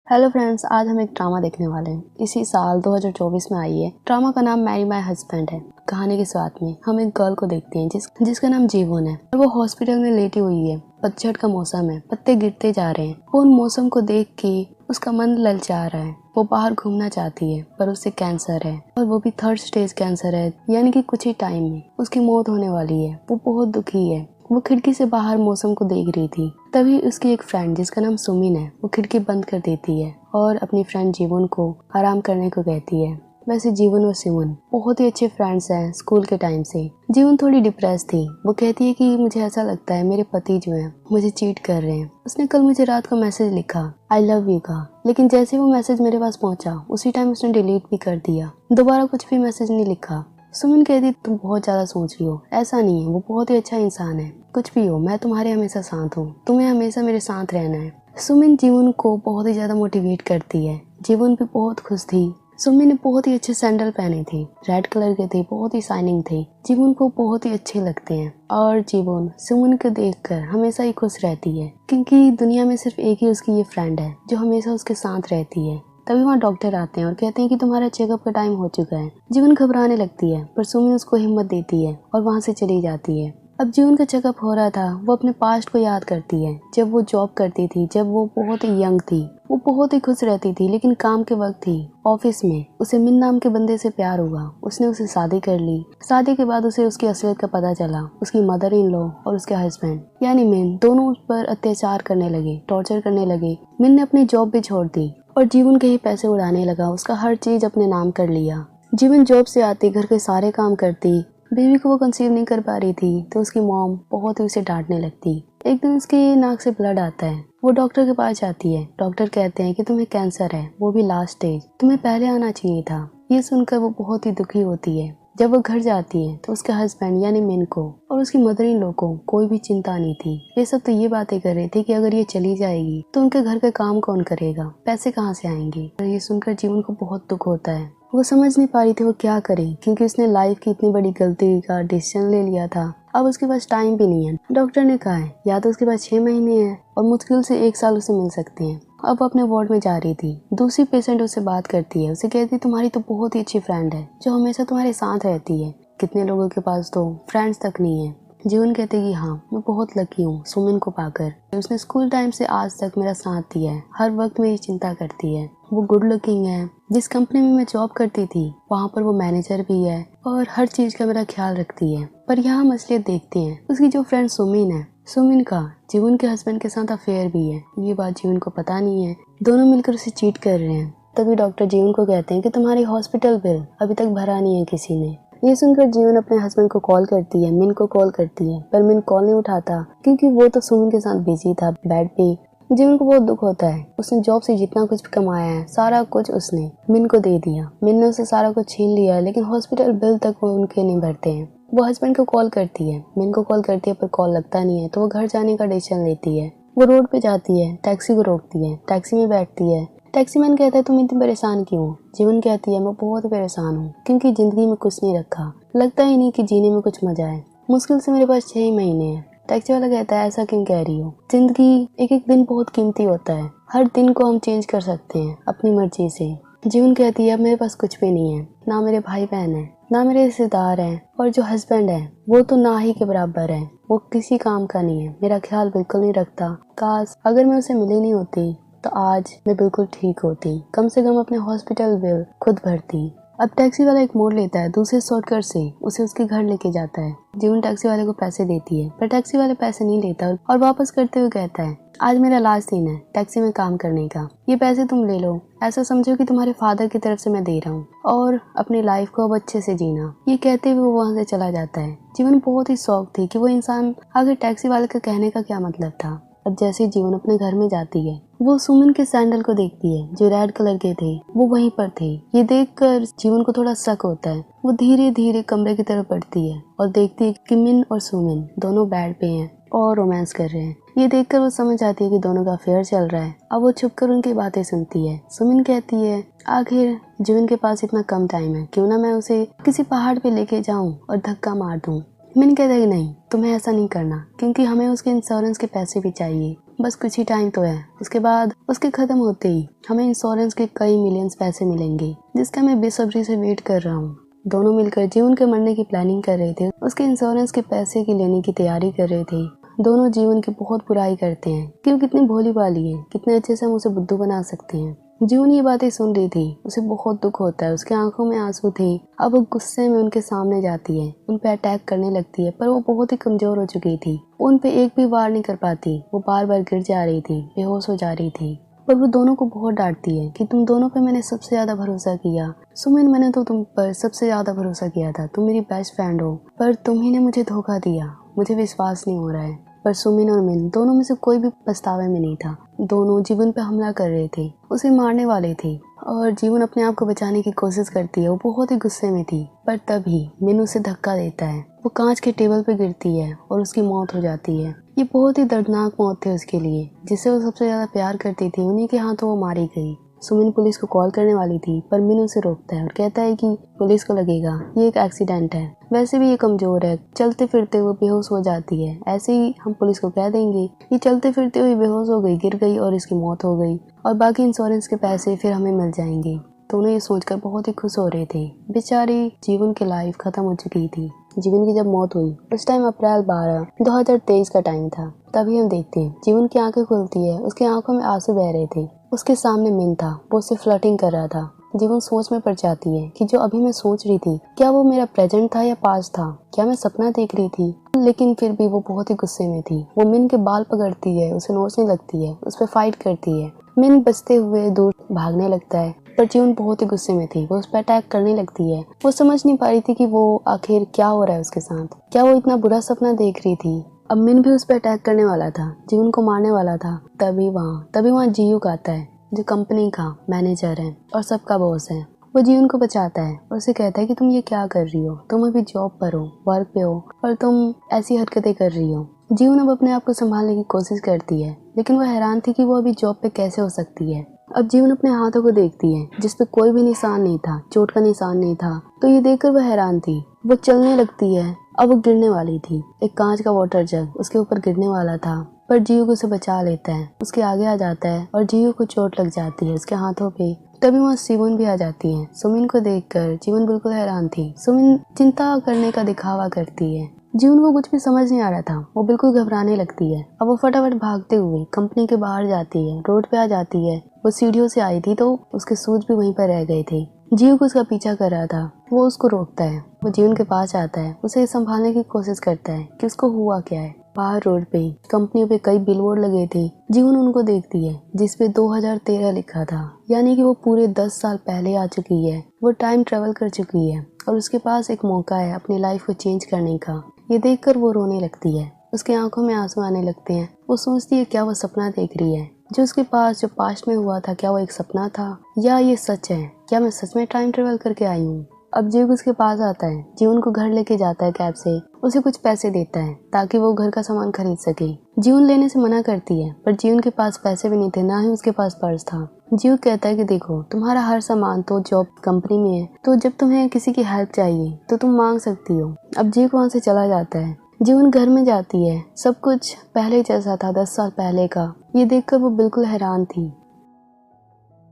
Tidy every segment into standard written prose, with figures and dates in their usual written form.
Hello friends, आज हम एक ड्रामा देखने वाले हैं। इसी साल 2024 में आई है। ड्रामा का नाम मैरी माय हस्बैंड है। कहानी की शुरुआत में हम एक गर्ल को देखते हैं जिसका नाम जीवन है और वो हॉस्पिटल में लेटी हुई है। पतझड़ का मौसम है, पत्ते गिरते जा रहे हैं। वो उन मौसम को देख के उसका मन ललचा रहा है। वो बाहर घूमना चाहती है पर उसे कैंसर है और वो भी 3rd स्टेज कैंसर है, यानी कि कुछ ही टाइम में उसकी मौत होने वाली है। वो बहुत दुखी है। वो खिड़की से बाहर मौसम को देख रही थी। तभी उसकी एक फ्रेंड जिसका नाम सुमिन है वो खिड़की बंद कर देती है और अपनी फ्रेंड जीवन को आराम करने को कहती है। वैसे जीवन और सुमन बहुत ही अच्छे फ्रेंड्स हैं स्कूल के टाइम से। जीवन थोड़ी डिप्रेस थी। वो कहती है कि मुझे ऐसा लगता है मेरे पति जो है मुझे चीट कर रहे हैं। उसने कल मुझे रात को मैसेज लिखा, आई लव यू का, लेकिन जैसे वो मैसेज मेरे पास पहुंचा उसी टाइम उसने डिलीट भी कर दिया। दोबारा कुछ भी मैसेज नहीं लिखा। सुमिन कहती तुम बहुत ज्यादा सोच रही हो, ऐसा नहीं है, वो बहुत ही अच्छा इंसान है। कुछ भी हो, मैं तुम्हारे हमेशा साथ हूँ, तुम्हें हमेशा मेरे साथ रहना है। सुमिन जीवन को बहुत ही ज्यादा मोटिवेट करती है। जीवन भी बहुत खुश थी। सुमिन ने बहुत ही अच्छे सैंडल पहने थे, रेड कलर के थे, बहुत ही शाइनिंग थे। जीवन को बहुत ही अच्छे लगते हैं और जीवन सुमिन को देखकर हमेशा ही खुश रहती है, क्योंकि दुनिया में सिर्फ एक ही उसकी ये फ्रेंड है जो हमेशा उसके साथ रहती है। तभी वहाँ डॉक्टर आते हैं और कहते हैं कि तुम्हारा चेकअप का टाइम हो चुका है। जीवन घबराने लगती है पर सुमिन उसको हिम्मत देती है और वहाँ से चली जाती है। अब जीवन का चेकअप हो रहा था। वो अपने पास्ट को याद करती है, जब वो जॉब करती थी, जब वो बहुत ही यंग थी। वो बहुत ही खुश रहती थी, लेकिन काम के वक्त ही ऑफिस में उसे मिन नाम के बंदे से प्यार हुआ। उसने उसे शादी कर ली। शादी के बाद उसे उसकी असलियत का पता चला। उसकी मदर इन लॉ और उसके हस्बैंड यानी मिन दोनों उस पर अत्याचार करने लगे, टॉर्चर करने लगे। मिन ने अपनी जॉब भी छोड़ दी और जीवन के ही पैसे उड़ाने लगा। उसका हर चीज अपने नाम कर लिया। जीवन जॉब से आती, घर के सारे काम करती। बेबी को वो कंसीव नहीं कर पा रही थी तो उसकी मॉम बहुत ही उसे डांटने लगती। एक दिन उसकी नाक से ब्लड आता है। वो डॉक्टर के पास जाती है। डॉक्टर कहते हैं कि तुम्हें कैंसर है, वो भी लास्ट स्टेज, तुम्हें पहले आना चाहिए था। ये सुनकर वो बहुत ही दुखी होती है। जब वो घर जाती है तो उसके हस्बैंड यानी मिन को और उसकी मदर इन लॉ को कोई भी चिंता नहीं थी। ये सब तो ये बातें कर रहे थे कि अगर ये चली जाएगी तो उनके घर का काम कौन करेगा, पैसे कहाँ से आएंगे। ये सुनकर जीवन को बहुत दुख होता है। वो समझ नहीं पा रही थी वो क्या करे, क्योंकि उसने लाइफ की इतनी बड़ी गलती का डिसीजन ले लिया था। अब उसके पास टाइम भी नहीं है। डॉक्टर ने कहा है या तो उसके पास 6 महीने हैं और मुश्किल से 1 साल उसे मिल सकते हैं। अब अपने वार्ड में जा रही थी। दूसरी पेशेंट उससे बात करती है। उसे कहती तुम्हारी तो बहुत ही अच्छी फ्रेंड है जो हमेशा तुम्हारे साथ रहती है। कितने लोगों के पास तो फ्रेंड्स तक नहीं है। जीवन कहते कि हाँ, मैं बहुत लकी हूँ सुमिन को पाकर। उसने स्कूल टाइम से आज तक मेरा साथ दिया है, हर वक्त मेरी चिंता करती है। वो गुड लुकिंग है। जिस कंपनी में मैं जॉब करती थी वहाँ पर वो मैनेजर भी है और हर चीज का मेरा ख्याल रखती है। पर यहाँ हम असलियत देखते हैं। उसकी जो फ्रेंड सुमिन है, सुमिन का जीवन के हस्बैंड के साथ अफेयर भी है। ये बात जीवन को पता नहीं है। दोनों मिलकर उसे चीट कर रहे हैं। तभी डॉक्टर जीवन को कहते हैं कि तुम्हारी हॉस्पिटल बिल अभी तक भरा नहीं है किसी ने। ये सुनकर जीवन अपने हस्बैंड को कॉल करती है, मिन को कॉल करती है, पर मिन कॉल नहीं उठाता क्योंकि वो तो सुमिन के साथ बिजी था बेड पे। जीवन को बहुत दुख होता है। उसने जॉब से जितना कुछ कमाया है सारा कुछ उसने मिन को दे दिया। मिन ने उसे सारा कुछ छीन लिया, लेकिन हॉस्पिटल बिल तक वो उनके नहीं भरते हैं। वो हस्बैंड को कॉल करती है, मिन को कॉल करती है, पर कॉल लगता नहीं है तो वो घर जाने का डिसीजन लेती है। वो रोड पे जाती है, टैक्सी को रोकती है, टैक्सी में बैठती है। टैक्सी मैन कहता है तुम इतनी परेशान क्यों हो। जीवन कहती है मैं बहुत परेशान हूँ क्योंकि जिंदगी में कुछ नहीं रखा, लगता ही नहीं कि जीने में कुछ मजा है। मुश्किल से मेरे पास 6 महीने हैं। टैक्सी वाला कहता है ऐसा क्यों कह रही हो, जिंदगी एक एक दिन बहुत कीमती होता है, हर दिन को हम चेंज कर सकते हैं अपनी मर्जी से। जीवन कहती है अब मेरे पास कुछ भी नहीं है, ना मेरे भाई बहन है, ना मेरे रिश्तेदार हैं, और जो हस्बैंड है वो तो ना ही के बराबर है, वो किसी काम का नहीं है, मेरा ख्याल बिल्कुल नहीं रखता। काश अगर मैं उसे मिली नहीं होती तो आज मैं बिल्कुल ठीक होती, कम से कम अपने हॉस्पिटल बिल खुद भरती। अब टैक्सी वाला एक मोड़ लेता है, दूसरे शॉर्टकट से उसे उसके घर लेके जाता है। जीवन टैक्सी वाले को पैसे देती है, पर टैक्सी वाले पैसे नहीं लेता और वापस करते हुए कहता है आज मेरा लास्ट दिन है टैक्सी में काम करने का, ये पैसे तुम ले लो, ऐसा समझो कि तुम्हारे फादर की तरफ से मैं दे रहा हूँ, और अपनी लाइफ को अब अच्छे से जीना। ये कहते हुए वो वहाँ से चला जाता है। जीवन बहुत ही शौक थी कि वो इंसान आगे टैक्सी वाले का कहने का क्या मतलब था। अब जैसे जीवन अपने घर में जाती है वो सुमिन के सैंडल को देखती है जो रेड कलर के थे, वो वहीं पर थे। ये देखकर जीवन को थोड़ा शक होता है। वो धीरे धीरे कमरे की तरफ बढ़ती है और देखती है कि मिन और सुमिन दोनों बेड पे हैं और रोमांस कर रहे हैं। ये देखकर वो समझ आती है कि दोनों का अफेयर चल रहा है। अब वो छुपकर उनकी बातें सुनती है। सुमिन कहती है आखिर जीवन के पास इतना कम टाइम है, क्यों ना मैं उसे किसी पहाड़ पे लेके जाऊं और धक्का मार दूं। मिन कहता है कि नहीं, तुम्हें ऐसा नहीं करना क्योंकि हमें उसके इंश्योरेंस के पैसे भी चाहिए। बस कुछ ही टाइम तो है, उसके बाद उसके खत्म होते ही हमें इंश्योरेंस के कई मिलियंस पैसे मिलेंगे, जिसका मैं बेसब्री से वेट कर रहा हूँ। दोनों मिलकर जीवन के मरने की प्लानिंग कर रहे थे, उसके इंश्योरेंस के पैसे की लेने की तैयारी कर रहे थे। दोनों जीवन की बहुत बुराई करते हैं कि वो कितनी भोली भाली है, कितने अच्छे से हम उसे बुद्धू बना सकते हैं। जीवन ये बातें सुन रही थी, उसे बहुत दुख होता है, उसके आंखों में आंसू थे। अब वो गुस्से में उनके सामने जाती है, उन पे अटैक करने लगती है, पर वो बहुत ही कमजोर हो चुकी थी, उन पे एक भी वार नहीं कर पाती। वो बार बार गिर जा रही थी, बेहोश हो जा रही थी। पर वो दोनों को बहुत डांटती है कि तुम दोनों पे मैंने सबसे ज्यादा भरोसा किया। सुमिन, मैंने तो तुम पर सबसे ज्यादा भरोसा किया था, तुम मेरी बेस्ट फ्रेंड हो, पर तुम ही ने मुझे धोखा दिया। मुझे विश्वास नहीं हो रहा है। पर सुमिन और मिन दोनों में से कोई भी पछतावे में नहीं था। दोनों जीवन पे हमला कर रहे थे, उसे मारने वाले थे, और जीवन अपने आप को बचाने की कोशिश करती है। वो बहुत ही गुस्से में थी, पर तभी मिन उसे धक्का देता है। वो कांच के टेबल पे गिरती है और उसकी मौत हो जाती है। ये बहुत ही दर्दनाक मौत थी उसके लिए, जिसे वो सबसे ज्यादा प्यार करती थी, उन्हीं के हाथों वो मारी गई। सुमिन पुलिस को कॉल करने वाली थी, पर मिन उसे रोकता है और कहता है कि पुलिस को लगेगा, ये एक एक्सीडेंट है, वैसे भी ये कमजोर है, चलते फिरते हुए बेहोश हो जाती है, ऐसे ही हम पुलिस को कह देंगे ये चलते फिरते हुए बेहोश हो गई, गिर गई और इसकी मौत हो गई, और बाकी इंश्योरेंस के पैसे फिर हमें मिल जाएंगे। दोनों ये सोचकर बहुत ही खुश हो रहे थे। बेचारी जीवन की लाइफ खत्म हो चुकी थी। जीवन की जब मौत हुई उस टाइम अप्रैल 12, 2023 का टाइम था। तभी हम देखते हैं जीवन की आंखें खुलती है, उसकी आंखों में आंसू बह रहे थे। उसके सामने मिन था, वो उससे फ्लर्टिंग कर रहा था। जीवन सोच में पड़ जाती है कि जो अभी मैं सोच रही थी, क्या वो मेरा प्रेजेंट था या पास्ट था, क्या मैं सपना देख रही थी। लेकिन फिर भी वो बहुत ही गुस्से में थी। वो मिन के बाल पकड़ती है, उसे नोचने लगती है, उस पर फाइट करती है। मिन बचते हुए दूर भागने लगता है, पर जीवन बहुत ही गुस्से में थी। वो उस पर अटैक करने लगती है। वो समझ नहीं पा रही थी कि वो आखिर क्या हो रहा है उसके साथ, क्या वो इतना बुरा सपना देख रही थी। अब मिन भी उस पर अटैक करने वाला था, जीवन को मारने वाला था। तभी वहाँ जीयूक आता है, जो कंपनी का मैनेजर है और सबका बॉस है। वो जीवन को बचाता है और उसे कहता है कि तुम ये क्या कर रही हो, तुम अभी जॉब पर हो, वर्क पे हो, और तुम ऐसी हरकतें कर रही हो। जीवन अब अपने आप को संभालने की कोशिश करती है, लेकिन वो हैरान थी कि वो अभी जॉब पे कैसे हो सकती है। अब जीवन अपने हाथों को देखती है, जिसपे कोई भी निशान नहीं था, चोट का निशान नहीं था, तो ये देखकर वो हैरान थी। वो चलने लगती है। अब वो गिरने वाली थी। एक कांच का वाटर जग उसके ऊपर गिरने वाला था, पर जीव उसे बचा लेता है, उसके आगे आ जाता है और जीव को चोट लग जाती है उसके हाथों पे। तभी वहाँ सुमिन भी आ जाती है। सुमिन को देखकर जीवन बिल्कुल हैरान थी। सुमिन चिंता करने का दिखावा करती है। जीवन को कुछ भी समझ नहीं आ रहा था, वो बिल्कुल घबराने लगती है। अब वो फटाफट भागते हुए कंपनी के बाहर जाती है, रोड पे आ जाती है। वो सीढ़ियों से आई थी तो उसके शूज भी वहीं पर रह गए थे। जीव को उसका पीछा कर रहा था, वो उसको रोकता है। वो जीवन के पास आता है, उसे संभालने की कोशिश करता है कि उसको हुआ क्या है। बाहर रोड पे कंपनियों पे कई बिलबोर्ड लगे थे। जीवन उनको देखती है, जिसपे 2013 लिखा था, यानी कि वो पूरे 10 साल पहले आ चुकी है। वो टाइम ट्रेवल कर चुकी है और उसके पास एक मौका है अपनी लाइफ को चेंज करने का। ये देखकर वो रोने लगती है, उसके आंखों में आंसू आने लगते हैं। वो सोचती है क्या वो सपना देख रही है, जो उसके पास जो पास्ट में हुआ था, क्या वो एक सपना था या ये सच है, क्या मैं सच में टाइम ट्रेवल करके आई हूँ। अब जीव उसके पास आता है, जीवन को घर लेके जाता है कैब से, उसे कुछ पैसे देता है ताकि वो घर का सामान खरीद सके। जीवन लेने से मना करती है, पर जीवन के पास पैसे भी नहीं थे, ना ही उसके पास पर्स था। जीव कहता है कि देखो, तुम्हारा हर सामान तो जॉब कंपनी में है, तो जब तुम्हें किसी की हेल्प चाहिए तो तुम मांग सकती हो। अब जीव वहाँ से चला जाता है। जीवन घर में जाती है, सब कुछ पहले जैसा था, 10 साल पहले का। ये देखकर वो बिल्कुल हैरान थी।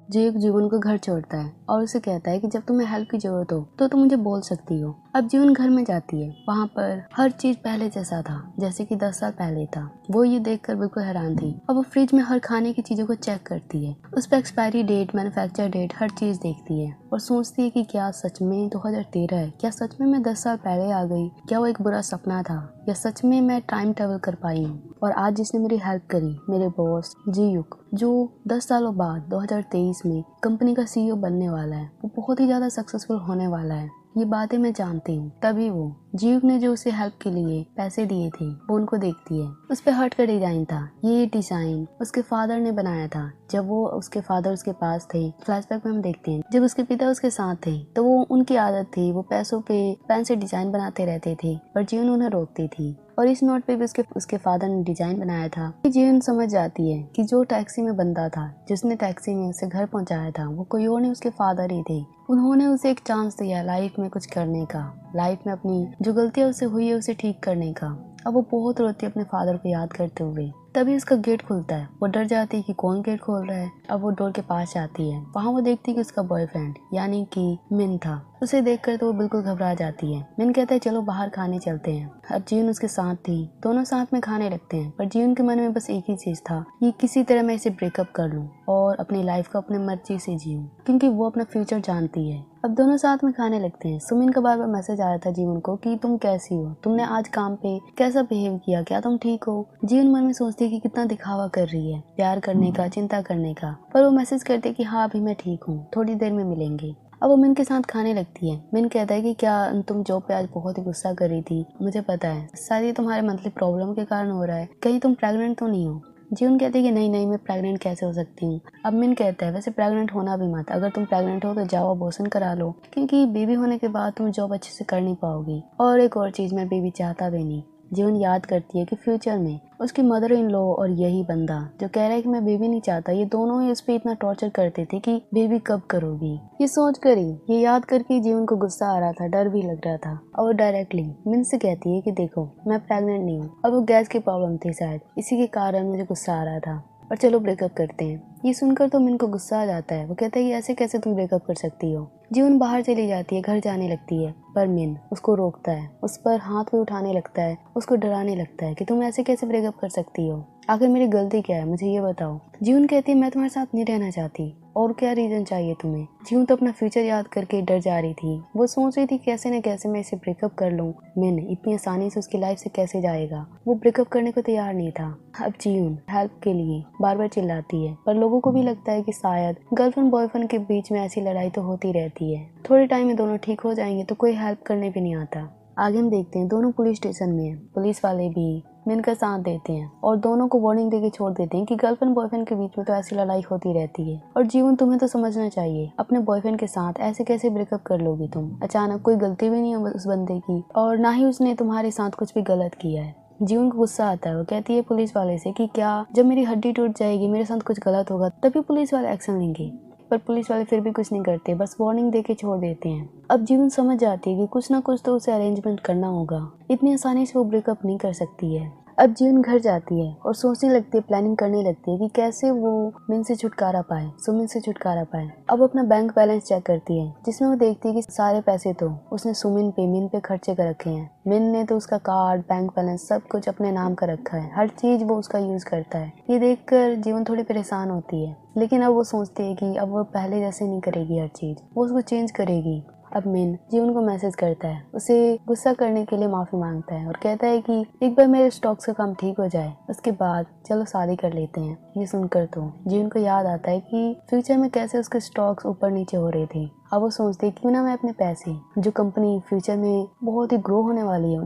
जीव जीवन को घर छोड़ता है और उसे कहता है कि जब तुम्हें हेल्प की जरूरत हो तो तुम मुझे बोल सकती हो। अब जीवन घर में जाती है, वहाँ पर हर चीज पहले जैसा था, जैसे कि 10 साल पहले था। वो ये देखकर बिल्कुल हैरान थी। अब वो फ्रिज में हर खाने की चीजों को चेक करती है, उस पर एक्सपायरी डेट, मैन्युफैक्चर डेट, हर चीज देखती है और सोचती है कि क्या सच में 2013 है, क्या सच में मैं 10 साल पहले आ गई, क्या वो एक बुरा सपना था, या सच में मैं टाइम ट्रेवल कर पाई हूँ। और आज जिसने मेरी हेल्प करी, मेरे बॉस जीयुक, जो 10 सालों बाद 2023 में कंपनी का सीईओ बनने वाला है, वो बहुत ही ज्यादा सक्सेसफुल होने वाला है, ये बातें मैं जानती हूँ। तभी वो जीव ने जो उसे हेल्प के लिए पैसे दिए थे वो उनको देखती है। उस पे हर्ट का डिजाइन था। ये डिजाइन उसके फादर ने बनाया था जब वो उसके फादर उसके पास थे। फ्लैशबैक में हम देखते हैं जब उसके पिता उसके साथ थे तो वो उनकी आदत थी, वो पैसों पे पेन से डिजाइन बनाते रहते थे, पर जीवन उन्हें रोकती थी। और इस नोट पे भी उसके फादर ने डिजाइन बनाया था। जीवन समझ जाती है कि जो टैक्सी में बंदा था, जिसने टैक्सी में उसे घर पहुंचाया था, वो कोई और नहीं, उसके फादर ही थे। उन्होंने उसे एक चांस दिया लाइफ में कुछ करने का, लाइफ में अपनी जो गलतियां उससे हुई है उसे ठीक करने का। अब वो बहुत रोती है अपने फादर को याद करते हुए। तभी उसका गेट खुलता है। वो डर जाती है कि कौन गेट खोल रहा है। अब वो डोर के पास जाती है। वहाँ वो देखती है कि उसका बॉयफ्रेंड यानी कि मिन था। उसे देखकर तो वो बिल्कुल घबरा जाती है। मिन कहता है चलो बाहर खाने चलते हैं। अब जीवन उसके साथ थी। दोनों साथ में खाने लगते हैं, पर जीवन के मन में बस एक ही चीज था कि किसी तरह मैं इसे ब्रेकअप कर लूं और अपनी लाइफ को अपनी मर्जी से जीऊं, क्योंकि वो अपना फ्यूचर जानती है। अब दोनों साथ में खाने लगते हैं। सुमिन का बार बार मैसेज आ रहा था जीवन को कि तुम कैसी हो, तुमने आज काम पे कैसा बिहेव किया, क्या तुम ठीक हो। जीवन मन में सोचती है कि कितना दिखावा कर रही है, प्यार करने का, चिंता करने का, पर वो मैसेज करते कि हाँ अभी मैं ठीक हूँ, थोड़ी देर में मिलेंगे। अब वो मिन के साथ खाने लगती है। मिन कहता है कि क्या तुम जॉब पे आज बहुत ही गुस्सा कर रही थी, मुझे पता है, शायद ये तुम्हारे मंथली प्रॉब्लम के कारण हो रहा है, कहीं तुम प्रेग्नेंट तो नहीं हो। जीवन कहती है कि नहीं नहीं, मैं प्रेग्नेंट कैसे हो सकती हूँ। अब मिन कहता है वैसे प्रेग्नेंट होना भी मत, अगर तुम प्रेग्नेंट हो तो जाओ अबॉर्शन करा लो, क्योंकि बेबी होने के बाद तुम जॉब अच्छे से कर नहीं पाओगी। और एक और चीज, मैं बेबी चाहता भी नहीं। जीवन याद करती है कि फ्यूचर में उसकी मदर इन लॉ और यही बंदा जो कह रहा है कि मैं बेबी नहीं चाहता, ये दोनों ही उस पर इतना टॉर्चर करते थे कि बेबी कब करोगी। ये सोच कर ही, ये याद करके जीवन को गुस्सा आ रहा था, डर भी लग रहा था। और वो डायरेक्टली मिन से कहती है कि देखो मैं प्रेग्नेंट नहीं हूँ। अब वो गैस की प्रॉब्लम थी शायद, इसी के कारण मुझे गुस्सा आ रहा था, और चलो ब्रेकअप करते हैं। ये सुनकर तो मिन को गुस्सा आ जाता है। वो कहता है कि ऐसे कैसे तुम ब्रेकअप कर सकती हो। जीवन बाहर चली जाती है, घर जाने लगती है, पर मिन उसको रोकता है, उस पर हाथ भी उठाने लगता है, उसको डराने लगता है कि तुम ऐसे कैसे ब्रेकअप कर सकती हो, आखिर मेरी गलती क्या है, मुझे ये बताओ। जीवन कहती है मैं तुम्हारे साथ नहीं रहना चाहती, और क्या रीजन चाहिए तुम्हें। जीवन तो अपना फ्यूचर याद करके डर जा रही थी। वो सोच रही थी कैसे न कैसे मैं इसे ब्रेकअप कर लूं। मिन इतनी आसानी से उसकी लाइफ से कैसे जाएगा। वो ब्रेकअप करने को तैयार नहीं था। अब जीवन हेल्प के लिए बार बार चिल्लाती है, पर लोगों को भी लगता है कि शायद गर्लफ्रेंड बॉयफ्रेंड के बीच में ऐसी लड़ाई तो होती रहती है, थोड़े टाइम में दोनों ठीक हो जाएंगे तो कोई हेल्प करने भी नहीं आता। आगे हम देखते हैं दोनों पुलिस स्टेशन में हैं। पुलिस वाले भी मिन का साथ देते हैं और दोनों को वार्निंग देके छोड़ देते हैं कि गर्लफ्रेंड बॉयफ्रेंड के बीच में तो ऐसी लड़ाई होती रहती है, और जीवन तुम्हें तो समझना चाहिए, अपने बॉयफ्रेंड के साथ ऐसे कैसे ब्रेकअप कर लोगी तुम। अचानक कोई गलती भी नहीं है उस बंदे की, और ना ही उसने तुम्हारे साथ कुछ भी गलत किया है। जीवन को गुस्सा आता है। वो कहती है पुलिस वाले से कि क्या जब मेरी हड्डी टूट जाएगी, मेरे साथ कुछ गलत होगा, तभी पुलिस वाले एक्शन लेंगे। पर पुलिस वाले फिर भी कुछ नहीं करते, बस वार्निंग देके छोड़ देते हैं। अब जीवन समझ जाती है कि कुछ ना कुछ तो उसे अरेंजमेंट करना होगा, इतनी आसानी से वो ब्रेकअप नहीं कर सकती है। अब जीवन घर जाती है और सोचने लगती है, प्लानिंग करने लगती है कि कैसे वो मिन से छुटकारा पाए, सुमिन से छुटकारा पाए। अब अपना बैंक बैलेंस चेक करती है, जिसमें वो देखती है कि सारे पैसे तो उसने सुमिन पे, मिन पे खर्चे कर रखे हैं। मिन ने तो उसका कार्ड, बैंक बैलेंस सब कुछ अपने नाम का रखा है, हर चीज वो उसका यूज करता है। ये देखकर जीवन थोड़ी परेशान होती है, लेकिन अब वो सोचती है कि अब वो पहले जैसे नहीं करेगी, हर चीज वो उसको चेंज करेगी। अब मिन जीवन को मैसेज करता है, उसे गुस्सा करने के लिए माफी मांगता है और कहता है कि एक बार मेरे स्टॉक्स का काम ठीक हो जाए, उसके बाद चलो शादी कर लेते हैं। ये सुनकर तो जीवन को याद आता है कि फ्यूचर में कैसे उसके स्टॉक्स ऊपर नीचे हो रहे थे। अब वो सोचती है क्यों ना मैं अपने पैसे, जो कंपनी फ्यूचर में बहुत ही ग्रो होने वाली है,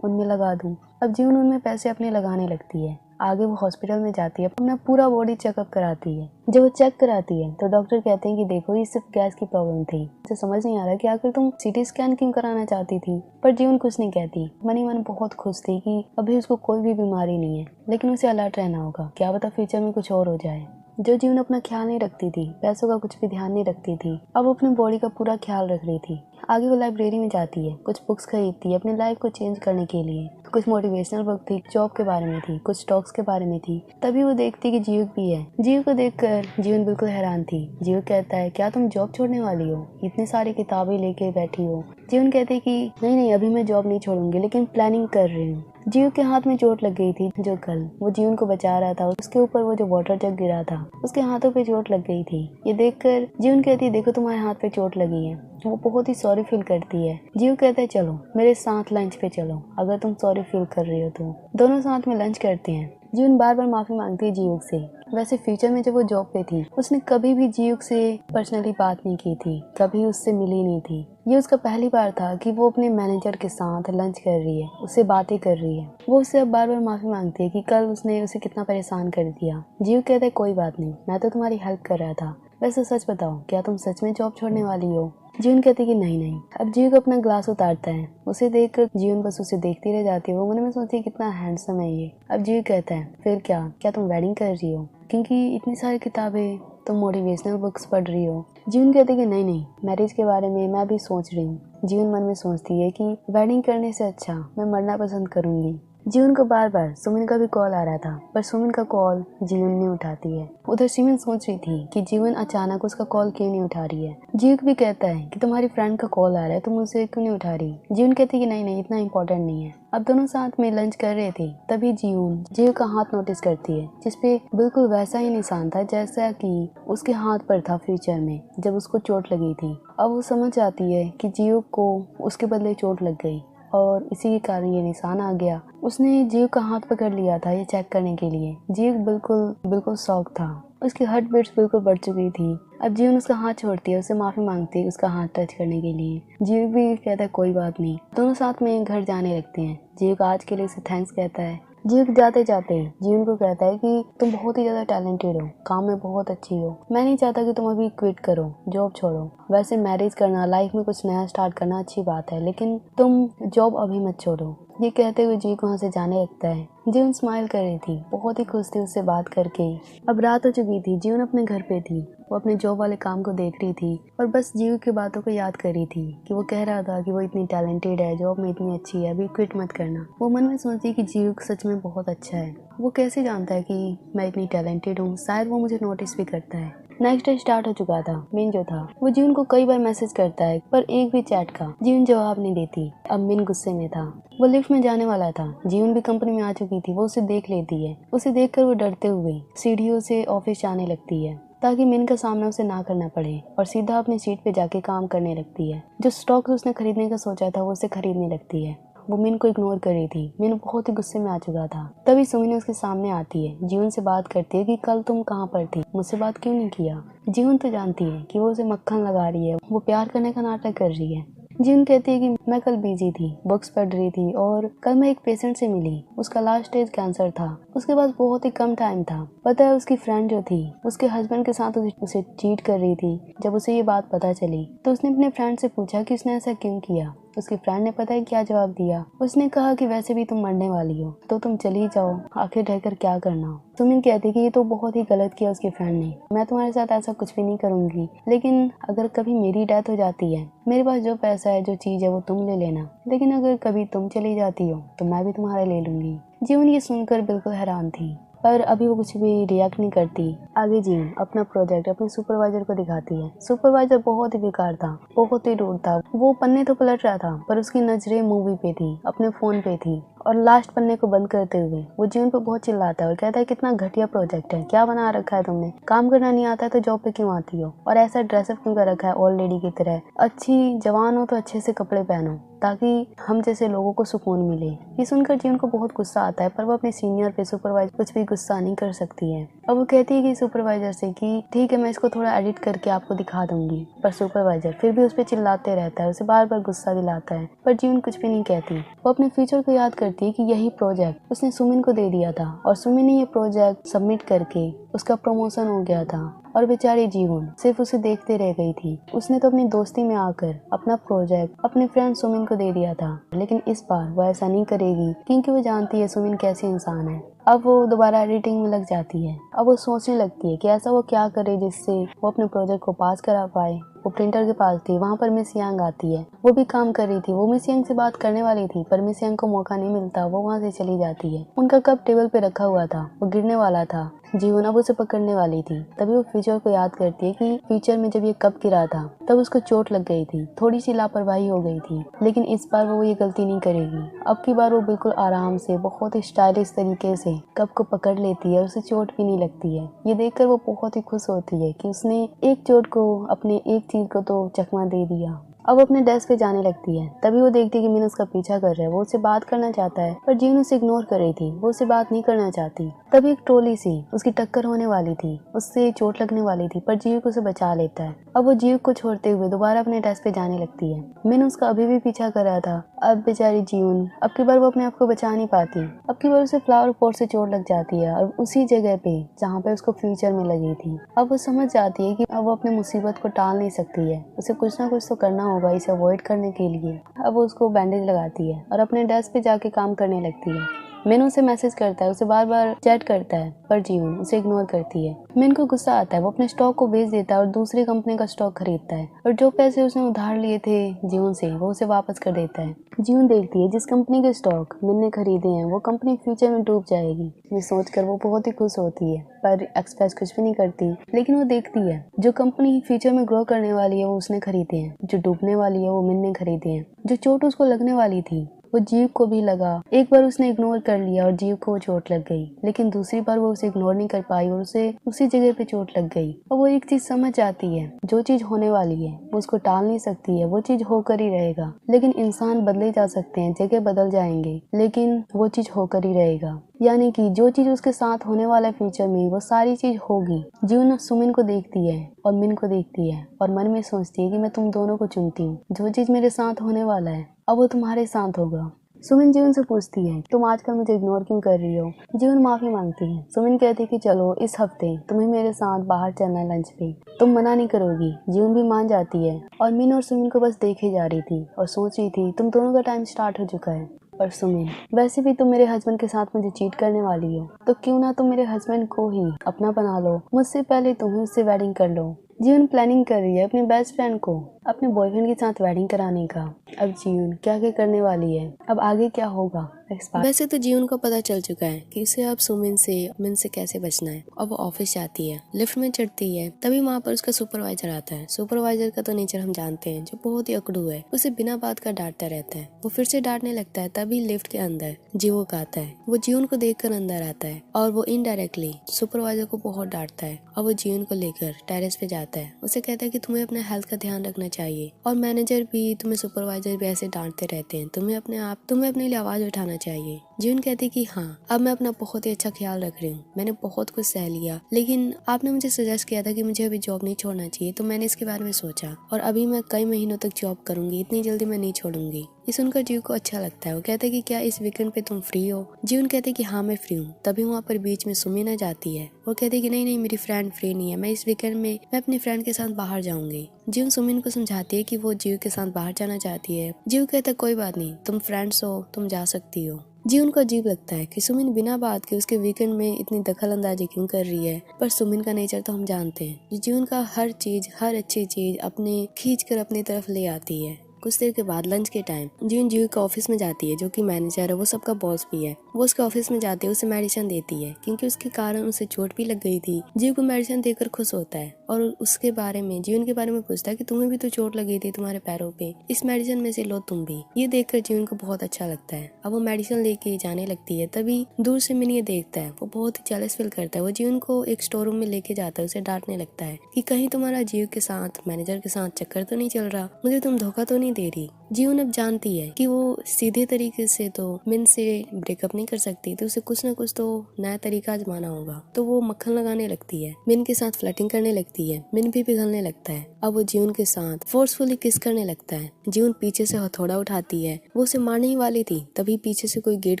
उनमें लगा दूं। अब जीवन उनमें पैसे अपने लगाने लगती है। आगे वो हॉस्पिटल में जाती है, अपना पूरा बॉडी चेकअप कराती है। जब वो चेक कराती है तो डॉक्टर कहते हैं कि देखो ये सिर्फ गैस की प्रॉब्लम थी। मुझे समझ नहीं आ रहा कि आखिर तुम सीटी स्कैन क्यों कराना चाहती थी। पर जीवन कुछ नहीं कहती, मनी मन बहुत खुश थी कि अभी उसको कोई भी बीमारी नहीं है, लेकिन उसे अलर्ट रहना होगा, क्या पता फ्यूचर में कुछ और हो जाए। जो जीवन अपना ख्याल नहीं रखती थी, पैसों का कुछ भी ध्यान नहीं रखती थी, अब वो अपनी बॉडी का पूरा ख्याल रख रही थी। आगे वो लाइब्रेरी में जाती है, कुछ बुक्स खरीदती है अपनी लाइफ को चेंज करने के लिए। कुछ मोटिवेशनल बुक थी, जॉब के बारे में थी, कुछ स्टॉक्स के बारे में थी। तभी वो देखती कि जीव भी है। जीव को देखकर जीवन बिल्कुल हैरान थी। जीव कहता है क्या तुम जॉब छोड़ने वाली हो, इतनी सारी किताबें लेके बैठी हो। जीवन कहती है कि नहीं नहीं, अभी मैं जॉब नहीं छोड़ूंगी, लेकिन प्लानिंग कर रही हूँ। जीव के हाथ में चोट लग गई थी, जो कल वो जीवन को बचा रहा था, उसके ऊपर वो जो वाटर जग गिरा था, उसके हाथों पे चोट लग गई थी। ये देखकर जीवन कहती है देखो तुम्हारे हाथ पे चोट लगी है। वो बहुत ही सॉरी फील करती है। जीव कहता है चलो मेरे साथ लंच पे चलो, अगर तुम सॉरी फील कर रही हो तो। दोनों साथ में लंच करते हैं। जीवन बार बार माफी मांगती है जीव से। वैसे फ्यूचर में जब वो जॉब पे थी, उसने कभी भी जीव से पर्सनली बात नहीं की थी, कभी उससे मिली नहीं थी। ये उसका पहली बार था कि वो अपने मैनेजर के साथ लंच कर रही है, उससे बातें कर रही है। वो उससे अब बार बार माफी मांगती है कि कल उसने उसे कितना परेशान कर दिया। जीव कहता है कोई बात नहीं, मैं तो तुम्हारी हेल्प कर रहा था। वैसे सच बताओ, क्या तुम सच में जॉब छोड़ने वाली हो। जीवन कहती कि नहीं नहीं। अब जीव को अपना ग्लास उतारता है, उसे देखकर जीवन बस उसे देखती रह जाती है। वो मन में सोचती है कितना हैंडसम है ये। अब जीव कहता है फिर क्या तुम वेडिंग कर रही हो, क्योंकि इतनी सारी किताबें, तुम मोटिवेशनल बुक्स पढ़ रही हो। जीवन कहती कि नहीं नहीं, मैरिज के बारे में मैं भी सोच रही हूँ। जीवन मन में सोचती है कि वेडिंग करने से अच्छा मैं मरना पसंद करूंगी। जीवन को बार बार सुमिन का भी कॉल आ रहा था, पर सुमिन का कॉल जीवन नहीं उठाती है। उधर सिमन सोच रही थी कि जीवन अचानक उसका कॉल क्यों नहीं उठा रही है। जीवन भी कहता है कि तुम्हारी फ्रेंड का कॉल आ रहा है, तुम उसे क्यों नहीं उठा रही। जीवन कहती है कि नहीं इतना इंपॉर्टेंट नहीं है। अब दोनों साथ में लंच कर रहे थे, तभी जीवन का हाथ नोटिस करती है, जिसपे बिल्कुल वैसा ही निशान था जैसा कि उसके हाथ पर था फ्यूचर में जब उसको चोट लगी थी। अब वो समझ जाती है कि जीव को उसके बदले चोट लग गई और इसी के कारण ये निशान आ गया। उसने जीव का हाथ पकड़ लिया था ये चेक करने के लिए। जीव बिल्कुल शॉक था, उसकी हार्ट बीट्स बिल्कुल बढ़ चुकी थी। अब जीवन उसका हाथ छोड़ती है, उससे माफी मांगती है उसका हाथ टच करने के लिए। जीव भी कहता है कोई बात नहीं। दोनों साथ में घर जाने लगते हैं। जीव का आज के लिए उसे थैंक्स कहता है। जीव जाते जाते जीवन को कहता है कि तुम बहुत ही ज्यादा टैलेंटेड हो, काम में बहुत अच्छी हो। मैं नहीं चाहता कि तुम अभी क्विट करो, जॉब छोड़ो। वैसे मैरिज करना, लाइफ में कुछ नया स्टार्ट करना अच्छी बात है, लेकिन तुम जॉब अभी मत छोड़ो। ये कहते हुए जीव वहाँ से जाने लगता है। जीवन स्माइल कर रही थी, बहुत ही खुश थी उससे बात करके। अब रात हो चुकी थी, जीवन अपने घर पे थी। वो अपने जॉब वाले काम को देख रही थी और बस जीव की बातों को याद कर रही थी कि वो कह रहा था कि वो इतनी टैलेंटेड है, जॉब में इतनी अच्छी है, अभी क्विट मत करना। वो मन में सोचती कि जीव सच में बहुत अच्छा है। वो कैसे जानता है कि मैं इतनी टैलेंटेड हूँ, शायद वो मुझे नोटिस भी करता है। नेक्स्ट डे स्टार्ट हो चुका था। मिन जो था वो जीवन को कई बार मैसेज करता है, पर एक भी चैट का जीवन जवाब नहीं देती। अब मिन गुस्से में था, वो लिफ्ट में जाने वाला था। जीवन भी कंपनी में आ चुकी थी, वो उसे देख लेती है। उसे देखकर वो डरते हुए सीढ़ियों से ऑफिस जाने लगती है ताकि मिन का सामना उसे ना करना पड़े, और सीधा अपनी सीट पे जाके काम करने लगती है। जो स्टॉक उसने खरीदने का सोचा था वो उसे खरीदने लगती है। वो मिन को इग्नोर कर रही थी। मिन बहुत ही गुस्से में आ चुका था। तभी सुमिन उसके सामने आती है, जीवन से बात करती है कि कल तुम कहाँ पर थी, मुझसे बात क्यों नहीं किया। जीवन तो जानती है कि वो उसे मक्खन लगा रही है, वो प्यार करने का नाटक कर रही है। जीवन कहती है कि मैं कल बिजी थी, बुक्स पढ़ रही थी, और कल मैं एक पेशेंट से मिली। उसका लास्ट स्टेज कैंसर था, उसके पास बहुत ही कम टाइम था। पता है उसकी फ्रेंड जो थी उसके हस्बैंड के साथ उसे चीट कर रही थी। जब उसे ये बात पता चली तो उसने अपने फ्रेंड से पूछा कि उसने ऐसा क्यों किया। उसकी फ्रेंड ने पता है क्या जवाब दिया। उसने कहा कि वैसे भी तुम मरने वाली हो तो तुम चली जाओ, आखिर रहकर क्या करना। सुमिन कहती कि ये तो बहुत ही गलत किया उसकी फ्रेंड ने, मैं तुम्हारे साथ ऐसा कुछ भी नहीं करूंगी, लेकिन अगर कभी मेरी डेथ हो जाती है, मेरे पास जो पैसा है, जो चीज है, वो तुम ले लेना, लेकिन अगर कभी तुम चली जाती हो तो मैं भी तुम्हारे ले लूंगी। जीवन ये सुनकर बिल्कुल हैरान थी, पर अभी वो कुछ भी रिएक्ट नहीं करती। आगे जीवन अपना प्रोजेक्ट अपने सुपरवाइजर को दिखाती है। सुपरवाइजर बहुत ही बेकार था, बहुत ही रूड था। वो पन्ने तो पलट रहा था, पर उसकी नजरें मूवी पे थी, अपने फोन पे थी, और लास्ट पन्ने को बंद करते हुए वो जीवन पे बहुत चिल्लाता है और कहता है कितना घटिया प्रोजेक्ट है, क्या बना रखा है तुमने, काम करना नहीं आता है तो जॉब पे क्यों आती हो, और ऐसा ड्रेसअप क्यों कर रखा है ओल्ड लेडी की तरह। अच्छी जवान हो तो अच्छे से कपड़े पहनो ताकि हम जैसे लोगों को सुकून मिले। ये सुनकर जीवन को बहुत गुस्सा आता है, पर वो अपने सीनियर पे सुपरवाइजर कुछ भी गुस्सा नहीं कर सकती है। अब वो कहती है कि सुपरवाइजर से कि ठीक है मैं इसको थोड़ा एडिट करके आपको दिखा दूंगी, पर सुपरवाइजर फिर भी उस पर चिल्लाते रहता है, उसे बार बार गुस्सा दिलाता है, पर जीवन कुछ भी नहीं कहती। वो अपने फ्यूचर को याद करती है कि यही प्रोजेक्ट उसने सुमिन को दे दिया था, और सुमिन ने ये प्रोजेक्ट सबमिट करके उसका प्रमोशन हो गया था, और बेचारी जीवन सिर्फ उसे देखते रह गई थी। उसने तो अपनी दोस्ती में आकर अपना प्रोजेक्ट अपने फ्रेंड सुमिन को दे दिया था, लेकिन इस बार वो ऐसा नहीं करेगी क्योंकि वो जानती है सुमिन कैसी इंसान है। अब वो दोबारा एडिटिंग में लग जाती है। अब वो सोचने लगती है कि ऐसा वो क्या करे जिससे वो अपने प्रोजेक्ट को पास करा पाए। वो प्रिंटर के पास थी, वहाँ पर मिस यांग आती है। वो भी काम कर रही थी, वो मिस यांग से बात करने वाली थी, पर मिस यांग को मौका नहीं मिलता, वो वहाँ से चली जाती है। उनका कप टेबल पे रखा हुआ था, वो गिरने वाला था। जीवन अब उसे पकड़ने वाली थी, तभी वो फ्यूचर को याद करती है कि फ्यूचर में जब ये कप गिरा था तब उसको चोट लग गई थी, थोड़ी सी लापरवाही हो गई थी, लेकिन इस बार वो ये गलती नहीं करेगी। अब की बार वो बिल्कुल आराम से बहुत ही स्टाइलिश तरीके से कप को पकड़ लेती है और उसे चोट भी नहीं लगती है। ये देखकर वो बहुत ही खुश होती है कि उसने एक चोट को, अपने एक चीज को तो चकमा दे दिया। अब अपने डेस्क पे जाने लगती है, तभी वो देखती है कि मीन उसका पीछा कर रहा है। वो उससे बात करना चाहता है, पर जीवन उसे इग्नोर कर रही थी, वो उससे बात नहीं करना चाहती। तभी एक ट्रॉली सी उसकी टक्कर होने वाली थी, उससे चोट लगने वाली थी, पर जीव उसे बचा लेता है। अब वो जीव को छोड़ते हुए दोबारा अपने डेस्क पे जाने लगती है। मीन उसका अभी भी पीछा कर रहा था। अब बेचारी जीवन अब की बार वो अपने आप को बचा नहीं पाती। अब की बार उसे फ्लावर पॉट से चोट लग जाती है, और उसी जगह पे जहाँ पे उसको फ्यूचर में लगी थी। अब वो समझ जाती है कि अब वो अपनी मुसीबत को टाल नहीं सकती है, उसे कुछ ना कुछ तो करना होगा इसे अवॉइड करने के लिए। अब वो उसको बैंडेज लगाती है और अपने डेस्क पे जाके काम करने लगती है। मिन उसे मैसेज करता है, उसे बार बार चैट करता है, पर जीवन उसे इग्नोर करती है। मिन को गुस्सा आता है, वो अपने स्टॉक को बेच देता है और दूसरी कंपनी का स्टॉक खरीदता है और जो पैसे उसने उधार लिए थे जीवन से वो उसे वापस कर देता है। जीवन देखती है जिस कंपनी के स्टॉक मिन ने खरीदे हैं वो कंपनी फ्यूचर में डूब जाएगी। ये सोचकर वो बहुत ही खुश होती है, पर एक्सप्रेस कुछ भी नहीं करती। लेकिन वो देखती है जो कंपनी फ्यूचर में ग्रो करने वाली है वो उसने खरीदे हैं, जो डूबने वाली है वो मिन ने खरीदे हैं। जो चोट उसको लगने वाली थी वो जीव को भी लगा। एक बार उसने इग्नोर कर लिया और जीव को चोट लग गई, लेकिन दूसरी बार वो उसे इग्नोर नहीं कर पाई और उसे उसी जगह पे चोट लग गई। और वो एक चीज समझ जाती है, जो चीज होने वाली है वो उसको टाल नहीं सकती है, वो चीज होकर ही रहेगा। लेकिन इंसान बदले जा सकते हैं, जगह बदल जाएंगे, लेकिन वो चीज होकर ही रहेगा। यानी कि जो चीज उसके साथ होने वाला है फ्यूचर में वो सारी चीज होगी। जीवन सुमिन को देखती है और मिन को देखती है और मन में सोचती है कि मैं तुम दोनों को चुनती हूँ। जो चीज मेरे साथ होने वाला है अब वो तुम्हारे साथ होगा। सुमिन जीवन से पूछती है तुम आजकल मुझे इग्नोर क्यों कर रही हो। जीवन माफी मांगती है। सुमिन कहती है कि चलो इस हफ्ते तुम्हें मेरे साथ बाहर चलना है लंच पे, तुम मना नहीं करोगी। जीवन भी मान जाती है और मिन और सुमिन को बस देखे जा रही थी और सोच रही थी तुम दोनों का टाइम स्टार्ट हो चुका है। और सुमिन वैसे भी तुम मेरे हस्बैंड के साथ मुझे चीट करने वाली हो, तो क्यों ना तुम मेरे हस्बैंड को ही अपना बना लो, मुझसे पहले तुम ही उससे वेडिंग कर लो। जीवन प्लानिंग कर रही है अपने बेस्ट फ्रेंड को अपने बॉयफ्रेंड के साथ वेडिंग कराने का। अब जीवन क्या क्या करने वाली है, अब आगे क्या होगा। वैसे तो जीवन को पता चल चुका है कि उसे अब सुमिन से कैसे बचना है। और वो ऑफिस जाती है, लिफ्ट में चढ़ती है, तभी वहाँ पर उसका सुपरवाइजर आता है। सुपरवाइजर का तो नेचर हम जानते हैं, जो बहुत ही अकड़ू है। उसे बिना बात का डांटता रहता है। वो फिर से डांटने लगता है, तभी लिफ्ट के अंदर जीवो का आता है। वो जीवन को देखकर अंदर आता है और वो इनडायरेक्टली सुपरवाइजर को बहुत डांटता है। और वो जीवन को लेकर टेरेस पे जाता है। उसे कहता है कि तुम्हें अपने हेल्थ का ध्यान रखना चाहिए और मैनेजर भी तुम्हें सुपरवाइजर भी ऐसे डांटते रहते हैं, तुम्हें अपने लिए आवाज उठाना चाहिए। जीवन कहती कि हाँ, अब मैं अपना बहुत ही अच्छा ख्याल रख रही हूँ, मैंने बहुत कुछ सह लिया, लेकिन आपने मुझे सजेस्ट किया था कि मुझे अभी जॉब नहीं छोड़ना चाहिए, तो मैंने इसके बारे में सोचा और अभी मैं कई महीनों तक जॉब करूंगी, इतनी जल्दी मैं नहीं छोड़ूंगी। ये सुनकर जीव को अच्छा लगता है। वो कहते हैं कि क्या इस वीकेंड पे तुम फ्री हो। जीवन कहते हैं कि हाँ मैं फ्री हूँ। तभी वहाँ पर बीच में सुमिन आ जाती है। वो कहते हैं कि नहीं मेरी फ्रेंड फ्री नहीं है, मैं इस वीकेंड में मैं अपनी फ्रेंड के साथ बाहर जाऊंगी। जीवन सुमिन को समझाती है कि वो जीव के साथ बाहर जाना चाहती है। जीव कहता है कोई बात नहीं, तुम फ्रेंड्स हो, तुम जा सकती हो। जीवन को अजीब लगता है कि सुमिन बिना बात के उसके वीकेंड में इतनी दखल अंदाजी क्यों कर रही है, पर सुमिन का नेचर तो हम जानते हैं। जीवन का हर चीज, हर अच्छी चीज अपने खींच कर अपनी तरफ ले आती है। कुछ देर के बाद लंच के टाइम जीव के ऑफिस में जाती है, जो कि मैनेजर है, वो सबका बॉस भी है। वो उसके ऑफिस में जाती है, उसे मेडिसिन देती है क्योंकि उसके कारण उसे चोट भी लग गई थी। जीव को मेडिसिन देकर खुश होता है और उसके बारे में जीवन के बारे में पूछता है कि तुम्हें भी तो चोट लगी थी तुम्हारे पैरों पे, इस मेडिसिन में से लो तुम भी। ये देखकर जीवन को बहुत अच्छा लगता है। अब वो मेडिसिन लेके जाने लगती है, तभी दूर से मिन ये देखता है। वो बहुत ही जेलस फील करता है। वो जीवन को एक स्टोर रूम में लेके जाता है, उसे डांटने लगता है कि कहीं तुम्हारा जीव के साथ, मैनेजर के साथ चक्कर तो नहीं चल रहा, मुझे तुम धोखा तो नहीं दे रही। जीवन अब जानती है कि वो सीधे तरीके से तो मिन से ब्रेकअप नहीं कर सकती, तो उसे कुछ ना कुछ तो नया तरीका आजमाना होगा। तो वो मक्खन लगाने लगती है, मिन के साथ फ्लर्टिंग करने लगती है। मिन भी पिघलने लगता है। अब वो जीवन के साथ फोर्सफुली किस करने लगता है। जीवन पीछे से हथौड़ा उठाती है, वो उसे मारने ही वाली थी, तभी पीछे से कोई गेट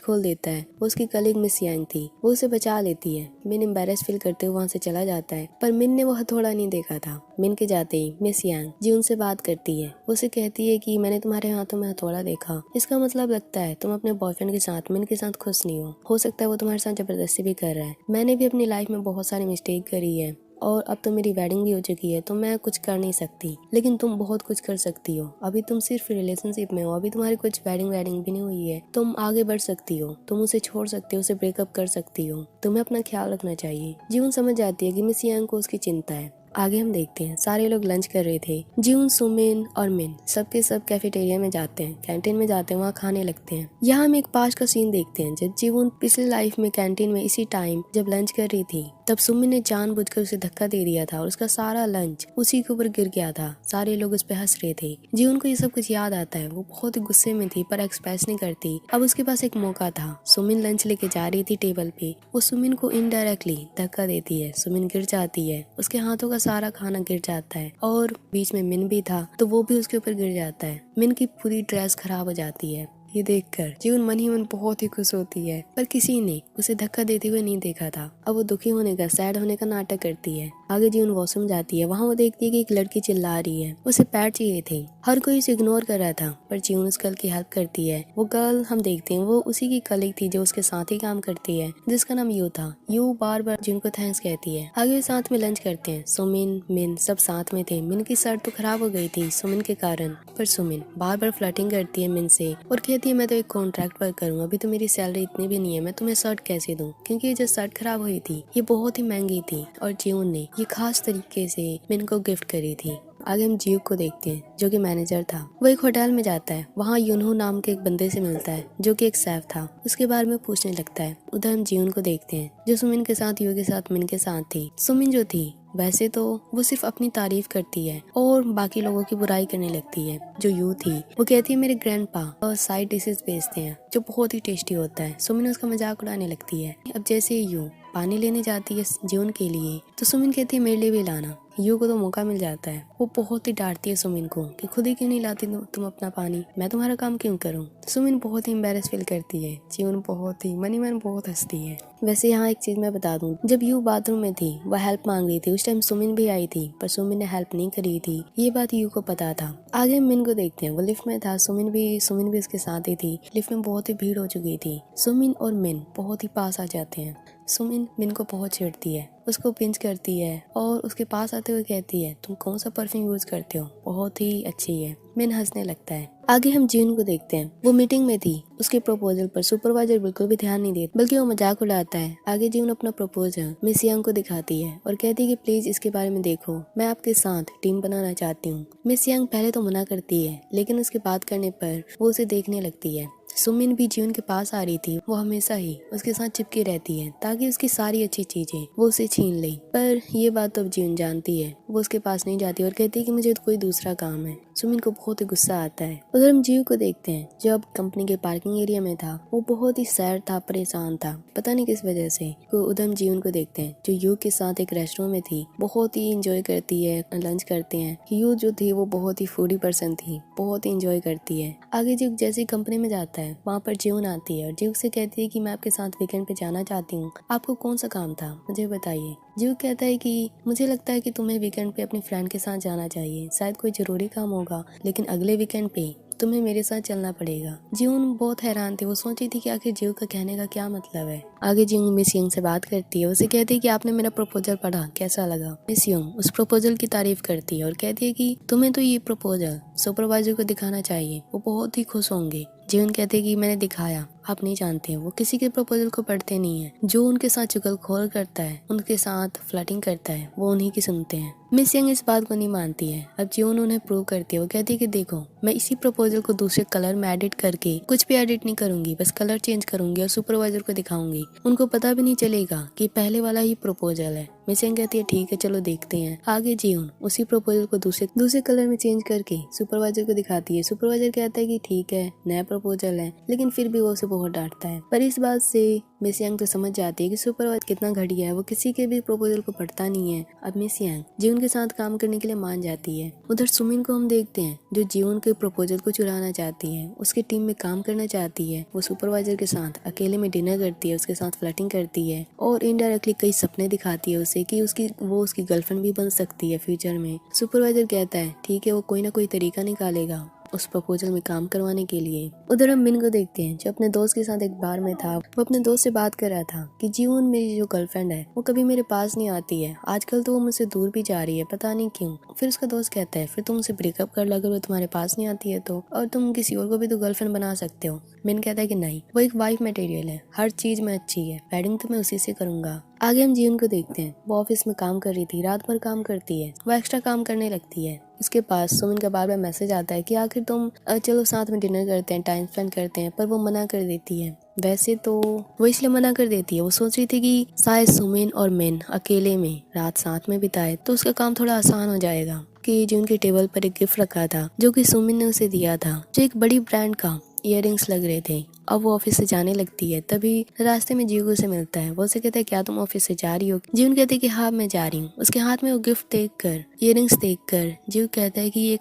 खोल देता है। वो उसकी कलीग मिस यांग थी, वो उसे बचा लेती है। मिन एम्बैरेस फील करते हुए वहाँ से चला जाता है, पर मिन ने वो हथौड़ा नहीं देखा था। मिन के जाते ही मिस यांग जीवन से बात करती है। उसे कहती है कि मैंने तुम्हारे हाथों में हथौड़ा देखा, इसका मतलब लगता है तुम अपने बॉयफ्रेंड के साथ, मिन के साथ खुश नहीं हो सकता है वो तुम्हारे साथ जबरदस्ती भी कर रहा है। मैंने भी अपनी लाइफ में बहुत सारी मिस्टेक करी है और अब तो मेरी वेडिंग भी हो चुकी है, तो मैं कुछ कर नहीं सकती, लेकिन तुम बहुत कुछ कर सकती हो। अभी तुम सिर्फ रिलेशनशिप में हो, अभी तुम्हारी कुछ वेडिंग भी नहीं हुई है, तुम आगे बढ़ सकती हो, तुम उसे छोड़ सकती हो, उसे ब्रेकअप कर सकती हो, तुम्हें अपना ख्याल रखना चाहिए। जीवन समझ जाती है कि मिस यांग को उसकी चिंता है। आगे हम देखते हैं, सारे लोग लंच कर रहे थे। जीवन, सुमिन और मिन सबके सब कैफेटेरिया में जाते हैं, कैंटीन में जाते हैं, वहाँ खाने लगते हैं। यहाँ हम एक पास का सीन देखते हैं, जब जीवन पिछले लाइफ में कैंटीन में इसी टाइम जब लंच कर रही थी, तब सुमिन ने जानबूझकर उसे धक्का दे दिया था और उसका सारा लंच उसी के ऊपर गिर गया था। सारे लोग उस पर हंस रहे थे। जीवन को ये सब कुछ याद आता है। वो बहुत ही गुस्से में थी, पर एक्सप्रेस नहीं करती। अब उसके पास एक मौका था। सुमिन लंच लेके जा रही थी टेबल पे, वो सुमिन को इनडायरेक्टली धक्का देती है। सुमिन गिर जाती है, उसके हाथों का सारा खाना गिर जाता है और बीच में मिन भी था, तो वो भी उसके ऊपर गिर जाता है। मिन की पूरी ड्रेस खराब हो जाती है। ये देखकर जीवन मन ही मन बहुत ही खुश होती है, पर किसी ने उसे धक्का देते हुए नहीं देखा था। अब वो दुखी होने का, सैड होने का नाटक करती है। आगे जीवन वॉशरूम जाती है। वहाँ वो देखती है कि एक लड़की चिल्ला रही है, उसे पैड चाहिए थे। हर कोई उसे इग्नोर कर रहा था, पर जीवन उस गर्ल की हेल्प करती है। वो गर्ल हम देखते हैं वो उसी की कलीग थी जो उसके साथ ही काम करती है, जिसका नाम यू था। यू बार बार जीवन को थैंक्स कहती है। आगे वे साथ में लंच करते हैं। सुमिन, मिन सब साथ में थे। मिन की शर्ट तो खराब हो गई थी सुमिन के कारण, पर सुमिन बार बार फ्लर्टिंग करती है मिन से और कहती है मैं तो एक कॉन्ट्रैक्ट पर करूँ, अभी तो मेरी सैलरी इतनी भी नहीं है, मैं तुम्हें शर्ट कैसे दूँ, क्योंकि ये जो शर्ट खराब हुई थी ये बहुत ही महंगी थी और जीवन ने ये खास तरीके से मिन को गिफ्ट करी थी। आगे हम जीव को देखते हैं जो कि मैनेजर था। वो एक होटल में जाता है। वहाँ यूनहो नाम के एक बंदे से मिलता है जो कि एक शेफ था। उसके बारे में पूछने लगता है। उधर हम जीवन को देखते हैं जो सुमिन के साथ, यू के साथ, मिन के साथ थी। सुमिन जो थी वैसे तो वो सिर्फ अपनी तारीफ करती है और बाकी लोगों की बुराई करने लगती है। जो यू थी वो कहती है मेरे ग्रैंडपा और साइड डिशेस बेचते हैं जो बहुत ही टेस्टी होता है। सुमिन उसका मजाक उड़ाने लगती है। अब जैसे यू पानी लेने जाती है जीवन के लिए तो सुमिन कहती है मेरे लिए भी लाना। यू को तो मौका मिल जाता है। वो बहुत ही डांटती है सुमिन को कि खुद ही क्यों नहीं लाती तुम अपना पानी, मैं तुम्हारा काम क्यों करूं। सुमिन बहुत ही एम्बेरस फील करती है। जीवन बहुत ही मनी मन बहुत हंसती है। वैसे यहाँ एक चीज मैं बता दूं, जब यू बाथरूम में थी वह हेल्प मांग रही थी, उस टाइम सुमिन भी आई थी पर सुमिन ने हेल्प नहीं करी थी। ये बात यू को पता था। आगे हम मिन को देखते हैं। वो लिफ्ट में था। सुमिन भी उसके साथ ही थी। लिफ्ट में बहुत ही भीड़ हो चुकी थी। सुमिन और मिन बहुत ही पास आ जाते हैं। सुमिन मिन को बहुत छेड़ती है, उसको पिंच करती है और उसके पास आते हुए कहती है तुम कौन सा परफ्यूम यूज करते हो, बहुत ही अच्छी है। मिन हंसने लगता है। आगे हम जीवन को देखते हैं। वो मीटिंग में थी। उसके प्रपोजल पर सुपरवाइजर बिल्कुल भी ध्यान नहीं देता, बल्कि वो मजाक उड़ाता है। आगे जीवन अपना प्रपोजल मिस यंग को दिखाती है और कहती है कि प्लीज इसके बारे में देखो, मैं आपके साथ टीम बनाना चाहती हूँ। मिस यंग पहले तो मना करती है, लेकिन उसके बात करने पर वो उसे देखने लगती है। सुमिन भी जीवन के पास आ रही थी। वो हमेशा ही उसके साथ चिपकी रहती है ताकि उसकी सारी अच्छी चीजें वो उसे छीन ले, पर ये बात तो अब जीवन जानती है। वो उसके पास नहीं जाती और कहती है कि मुझे तो कोई दूसरा काम है। सुमिन को बहुत ही गुस्सा आता है। उधर हम जीव को देखते हैं जो अब कंपनी के पार्किंग एरिया में था। वो बहुत ही सैड था, परेशान था, पता नहीं किस वजह से। तो उधर हम जीवन को देखते हैं जो यू के साथ एक रेस्टोरेंट में थी। बहुत ही इंजॉय करती है, लंच करते हैं। यू जो थी वो बहुत ही फूडी पर्सन थी, बहुत ही इंजॉय करती है। आगे जीव जैसे कंपनी में जाता है वहाँ पर जीवन आती है और जीव से कहती है कि मैं आपके साथ वीकेंड पे जाना चाहती हूँ, आपको कौन सा काम था मुझे बताइए। जीव कहता है कि मुझे लगता है कि तुम्हें वीकेंड पे अपनी फ्रेंड के साथ जाना चाहिए, शायद कोई जरूरी काम होगा, लेकिन अगले वीकेंड पे तुम्हें मेरे साथ चलना पड़ेगा। जीवन बहुत हैरान थी। वो सोची थी कि आखिर जीव का कहने का क्या मतलब है। आगे जीवन मिस यंग से बात करती है। उसे कहती है कि आपने मेरा प्रपोजल पढ़ा, कैसा लगा। मिस यंग उस प्रपोजल की तारीफ करती है और कहती है कि तुम्हें तो ये प्रपोजल सुपरवाइजर को दिखाना चाहिए, वो बहुत ही खुश होंगे। जीवन कहते हैं कि मैंने दिखाया, आप नहीं जानते, वो किसी के प्रपोजल को पढ़ते नहीं है। जो उनके साथ चुगलखोर करता है, उनके साथ फ्लर्टिंग करता है, वो उन्हीं की सुनते हैं। मिस यंग इस बात को नहीं मानती है। अब जीवन उन्हें प्रूव करती है। वो कहती है कि देखो, मैं इसी प्रपोजल को दूसरे कलर में एडिट करके, कुछ भी एडिट नहीं करूंगी, बस कलर चेंज करूंगी और सुपरवाइजर को दिखाऊंगी। उनको पता भी नहीं चलेगा कि पहले वाला ही प्रपोजल है। मिस यंग कहती है ठीक है चलो देखते हैं। आगे जीवन उसी प्रपोजल को दूसरे कलर में चेंज करके सुपरवाइजर को दिखाती है। सुपरवाइजर कहता है कि ठीक है नया प्रपोजल है, लेकिन फिर भी वो उसे बहुत डांटता है। पर इस बात से मिस यंग तो समझ जाती है कि सुपरवाइजर कितना घटिया है, वो किसी के भी प्रपोजल को पढ़ता नहीं है। अब मिस यंग जीवन के साथ काम करने के लिए मान जाती है। उधर सुमिन को हम देखते हैं जो जीवन के प्रपोजल को चुराना चाहती है, उसकी टीम में काम करना चाहती है। वो सुपरवाइजर के साथ अकेले में डिनर करती है, उसके साथ फ्लर्टिंग करती है और इनडायरेक्टली कई सपने दिखाती है उसे कि वो उसकी गर्लफ्रेंड भी बन सकती है फ्यूचर में। सुपरवाइजर कहता है ठीक है, वो कोई ना कोई तरीका निकालेगा उस प्रपोजल में काम करवाने के लिए। उधर हम मिन को देखते हैं जो अपने दोस्त के साथ एक बार में था। वो अपने दोस्त से बात कर रहा था कि जीवन मेरी जो गर्लफ्रेंड है वो कभी मेरे पास नहीं आती है, आजकल तो वो मुझसे दूर भी जा रही है, पता नहीं क्यों। फिर उसका दोस्त कहता है फिर तुम उसे ब्रेकअप कर लो अगर वो तुम्हारे पास नहीं आती है तो, और तुम किसी और को भी तो गर्लफ्रेंड बना सकते हो। मिन कहता है कि नहीं, वो एक वाइफ मटेरियल है, हर चीज में अच्छी है, वेडिंग तो मैं उसी से करूंगा। आगे हम जीवन को देखते हैं। वो ऑफिस में काम कर रही थी, रात भर काम करती है, वो एक्स्ट्रा काम करने लगती है। उसके पास सुमिन का बार बार मैसेज आता है कि आखिर तुम चलो साथ में डिनर करते हैं, टाइम स्पेंड करते हैं, पर वो मना कर देती है। वैसे तो वो इसलिए मना कर देती है, वो सोच रही थी कि शायद सुमिन और मिन अकेले में रात साथ में बिताए तो उसका काम थोड़ा आसान हो जाएगा। कि जो उनके टेबल पर एक गिफ्ट रखा था जो कि सुमिन ने उसे दिया था, जो एक बड़ी ब्रांड का इयररिंग्स लग रहे थे। अब वो ऑफिस से जाने लगती है, तभी रास्ते में जीवू से मिलता है। वो उसे कहता है क्या तुम ऑफिस से जा रही हो? जीवन कहती है कि हाँ मैं जा रही हूँ। उसके हाथ में वो गिफ्ट देखकर, इयररिंग्स देखकर जीव कहता है कि ये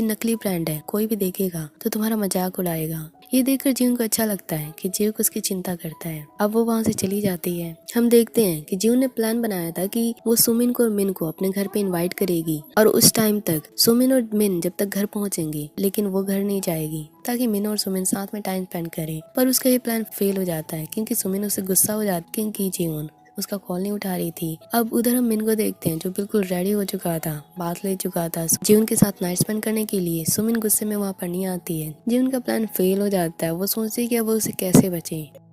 नकली ब्रांड है, कोई भी देखेगा तो तुम्हारा मजाक उड़ाएगा। ये देखकर जीवन को अच्छा लगता है कि जीव उसकी चिंता करता है। अब वो वहाँ से चली जाती है। हम देखते हैं कि जीवन ने प्लान बनाया था कि वो सुमिन को और मिन को अपने घर पे इनवाइट करेगी और उस टाइम तक सुमिन और मिन जब तक घर पहुंचेंगे, लेकिन वो घर नहीं जाएगी ताकि मिन और सुमिन साथ में टाइम स्पेंड करें। पर उसका ये प्लान फेल हो जाता है क्योंकि सुमिन उससे गुस्सा हो जाती है क्योंकि जीवन उसका कॉल नहीं उठा रही थी। अब उधर हम मिन को देखते हैं जो बिल्कुल रेडी हो चुका था, बात ले चुका था जीवन के साथ नाइट स्पेंड करने के लिए। सुमिन गुस्से में वहाँ पर नहीं आती है। जीवन का प्लान फेल हो जाता है। वो सोचती है कि अब वो उसे कैसे बचे।